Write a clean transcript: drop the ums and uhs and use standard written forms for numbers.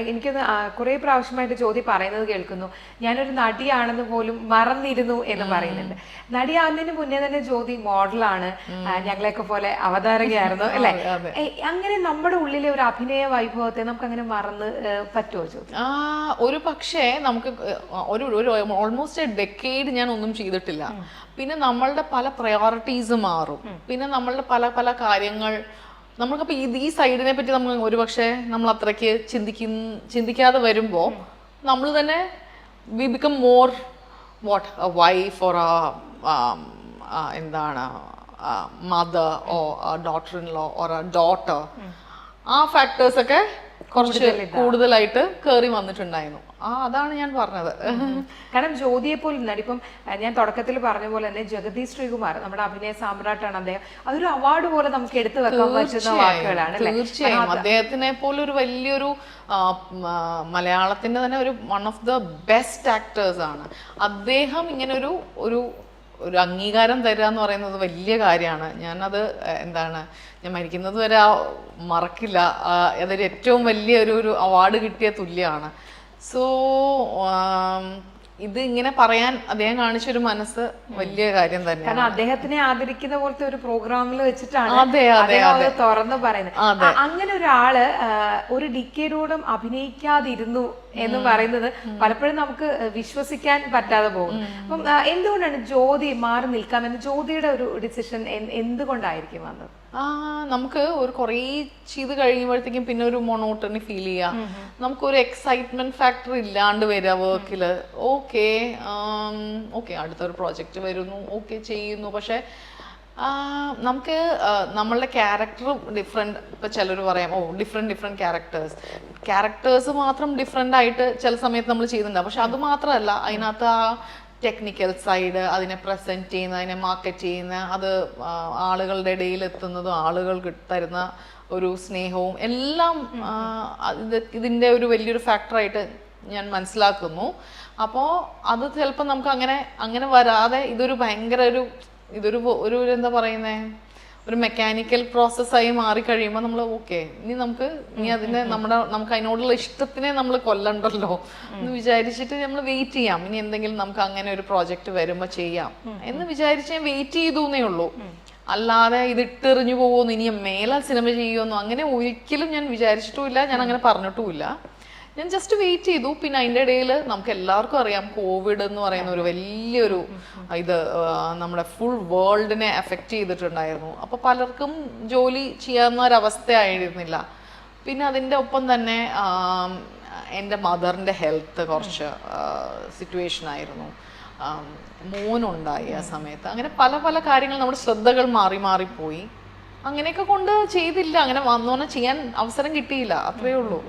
എനിക്കൊന്ന് കുറെ പ്രാവശ്യമായിട്ട് ജ്യോതി പറയുന്നത് കേൾക്കുന്നു, ഞാനൊരു നടിയാണെന്ന് പോലും മറന്നിരുന്നു എന്ന് പറയുന്നുണ്ട്. നടിയാവുന്നതിന് മുന്നേ തന്നെ ജ്യോതി മോഡലാണ്, ഞങ്ങളെയൊക്കെ പോലെ അവതാരകയായിരുന്നു അല്ലെ? അങ്ങനെ നമ്മുടെ ഉള്ളിലെ ഒരു അഭിനയ വൈഭവത്തെ നമുക്ക് അങ്ങനെ മറന്ന് പറ്റുമോ ജ്യോതി? ഒരു പക്ഷേ നമുക്ക് ഒരു ഓൾമോസ്റ്റ് എ ഡെക്കേഡ് ഞാൻ ഒന്നും ചെയ്തിട്ടില്ല. പിന്നെ നമ്മളുടെ പല പ്രയോറിറ്റീസ് മാറും. പിന്നെ നമ്മളുടെ പല പല കാര്യങ്ങൾ നമ്മൾക്കപ്പോൾ ഈ സൈഡിനെ പറ്റി നമ്മൾ ഒരുപക്ഷെ നമ്മൾ അത്രയ്ക്ക് ചിന്തിക്കാതെ വരുമ്പോൾ നമ്മൾ തന്നെ we become more what a wife or എന്താണ് mother or daughter in law or a daughter. ആ ഫാക്ടേഴ്സൊക്കെ കുറച്ച് കൂടുതലായിട്ട് കയറി വന്നിട്ടുണ്ടായിരുന്നു. അതാണ് ഞാൻ പറഞ്ഞത്. കാരണം ജ്യോതിയെ പോലും ഇപ്പം ഞാൻ തുടക്കത്തിൽ പറഞ്ഞ പോലെ തന്നെ ജഗതി ശ്രീകുമാർ നമ്മുടെ അഭിനയ സാമ്രാട്ടാണ് അദ്ദേഹം. അതൊരു അവാർഡ് പോലെ നമുക്ക് എടുത്തു വെക്കാൻ പറ്റുന്ന വാക്കുകളാണ്. തീർച്ചയായും അദ്ദേഹത്തിനെ പോലെ ഒരു വലിയൊരു മലയാളത്തിന്റെ തന്നെ ഒരു one of the best actors ആണ് അദ്ദേഹം. ഇങ്ങനെ ഒരു അംഗീകാരം തരിക എന്ന് പറയുന്നത് വലിയ കാര്യമാണ്. ഞാനത് ഞാൻ മരിക്കുന്നത് വരെ മറക്കില്ല. അതൊരു ഏറ്റവും വലിയ ഒരു അവാർഡ് കിട്ടിയ തുല്യമാണ്. സോ ഇത് ഇങ്ങനെ പറയാൻ അദ്ദേഹം കാണിച്ചൊരു മനസ്സ് വലിയ കാര്യം തന്നെ. കാരണം അദ്ദേഹത്തിനെ ആദരിക്കുന്ന പോലത്തെ ഒരു പ്രോഗ്രാമിൽ വെച്ചിട്ടാണ് തുറന്നു പറയുന്നത്. അങ്ങനെ ഒരാള് ഒരു ഡിക്കേഡോടും അഭിനയിക്കാതിരുന്നു എന്ന് പറയുന്നത് പലപ്പോഴും നമുക്ക് വിശ്വസിക്കാൻ പറ്റാതെ പോകും. അപ്പം എന്തുകൊണ്ടാണ് ജ്യോതി മാറി നിൽക്കാമെന്ന് ജ്യോതിയുടെ ഒരു ഡിസിഷൻ എന്തുകൊണ്ടായിരിക്കും വന്നത്? നമുക്ക് ഒരു കുറേ ചെയ്ത് കഴിയുമ്പോഴത്തേക്കും പിന്നെ ഒരു മൊണോട്ടണി ഫീൽ ചെയ്യാം. നമുക്കൊരു എക്സൈറ്റ്മെന്റ് ഫാക്ടർ ഇല്ലാണ്ട് വരിക വർക്കിൽ. ഓക്കെ അടുത്തൊരു പ്രോജക്റ്റ് വരുന്നു, ഓക്കെ ചെയ്യുന്നു. പക്ഷെ നമുക്ക് നമ്മളുടെ ക്യാരക്ടറും ഡിഫറെൻറ്റ്. ഇപ്പം ചിലർ പറയാം ഡിഫറെൻറ്റ് ക്യാരക്ടേഴ്സ് മാത്രം ഡിഫറെൻ്റ് ആയിട്ട് ചില സമയത്ത് നമ്മൾ ചെയ്യുന്നുണ്ടാവും. പക്ഷെ അത് മാത്രമല്ല, അതിനകത്ത് ആ ടെക്നിക്കൽ സൈഡ്, അതിനെ പ്രസൻറ്റ് ചെയ്യുന്ന, അതിനെ മാർക്കറ്റ് ചെയ്യുന്ന, അത് ആളുകളുടെ ഇടയിൽ എത്തുന്നതും ആളുകൾക്ക് തരുന്ന ഒരു സ്നേഹവും എല്ലാം ഇതിൻ്റെ ഒരു വലിയൊരു ഫാക്ടറായിട്ട് ഞാൻ മനസ്സിലാക്കുന്നു. അപ്പോൾ അത് ചിലപ്പോൾ നമുക്ക് അങ്ങനെ വരാതെ ഇതൊരു ഭയങ്കര ഒരു എന്താ പറയുന്നേ, ഒരു മെക്കാനിക്കൽ പ്രോസസ്സായി മാറിക്കഴിയുമ്പോൾ നമ്മൾ ഇനി അതിനെ നമുക്ക് അതിനോടുള്ള ഇഷ്ടത്തിനെ നമ്മൾ കൊല്ലണ്ടല്ലോ എന്ന് വിചാരിച്ചിട്ട് നമ്മൾ വെയിറ്റ് ചെയ്യാം. ഇനി എന്തെങ്കിലും നമുക്ക് അങ്ങനെ ഒരു പ്രോജക്റ്റ് വരുമ്പോൾ ചെയ്യാം എന്ന് വിചാരിച്ച് ഞാൻ വെയിറ്റ് ചെയ്തൂന്നേ ഉള്ളൂ. അല്ലാതെ ഇതിട്ടെറിഞ്ഞു പോകുമെന്ന്, ഇനി മേലെ സിനിമ ചെയ്യുമെന്നോ അങ്ങനെ ഒരിക്കലും ഞാൻ വിചാരിച്ചിട്ടുമില്ല. ഞാൻ അങ്ങനെ പറഞ്ഞിട്ടുമില്ല. ഞാൻ ജസ്റ്റ് വെയിറ്റ് ചെയ്തു. പിന്നെ അതിൻ്റെ ഇടയിൽ നമുക്ക് എല്ലാവർക്കും അറിയാം, കോവിഡ് എന്ന് പറയുന്ന ഒരു വലിയൊരു നമ്മുടെ ഫുൾ വേൾഡിനെ എഫക്റ്റ് ചെയ്തിട്ടുണ്ടായിരുന്നു. അപ്പോൾ പലർക്കും ജോലി ചെയ്യാവുന്ന ഒരവസ്ഥയായിരുന്നില്ല. പിന്നെ അതിൻ്റെ ഒപ്പം തന്നെ എൻ്റെ മദറിൻ്റെ ഹെൽത്ത് കുറച്ച് സിറ്റുവേഷൻ ആയിരുന്നു. മോനുണ്ടായി ആ സമയത്ത്. അങ്ങനെ പല പല കാര്യങ്ങൾ നമ്മുടെ ശ്രദ്ധകൾ മാറിപ്പോയി. അങ്ങനെയൊക്കെ കൊണ്ട് ചെയ്തില്ല. അങ്ങനെ വന്നോനെ ചെയ്യാൻ അവസരം കിട്ടിയില്ല. അത്രയേ ഉള്ളൂ.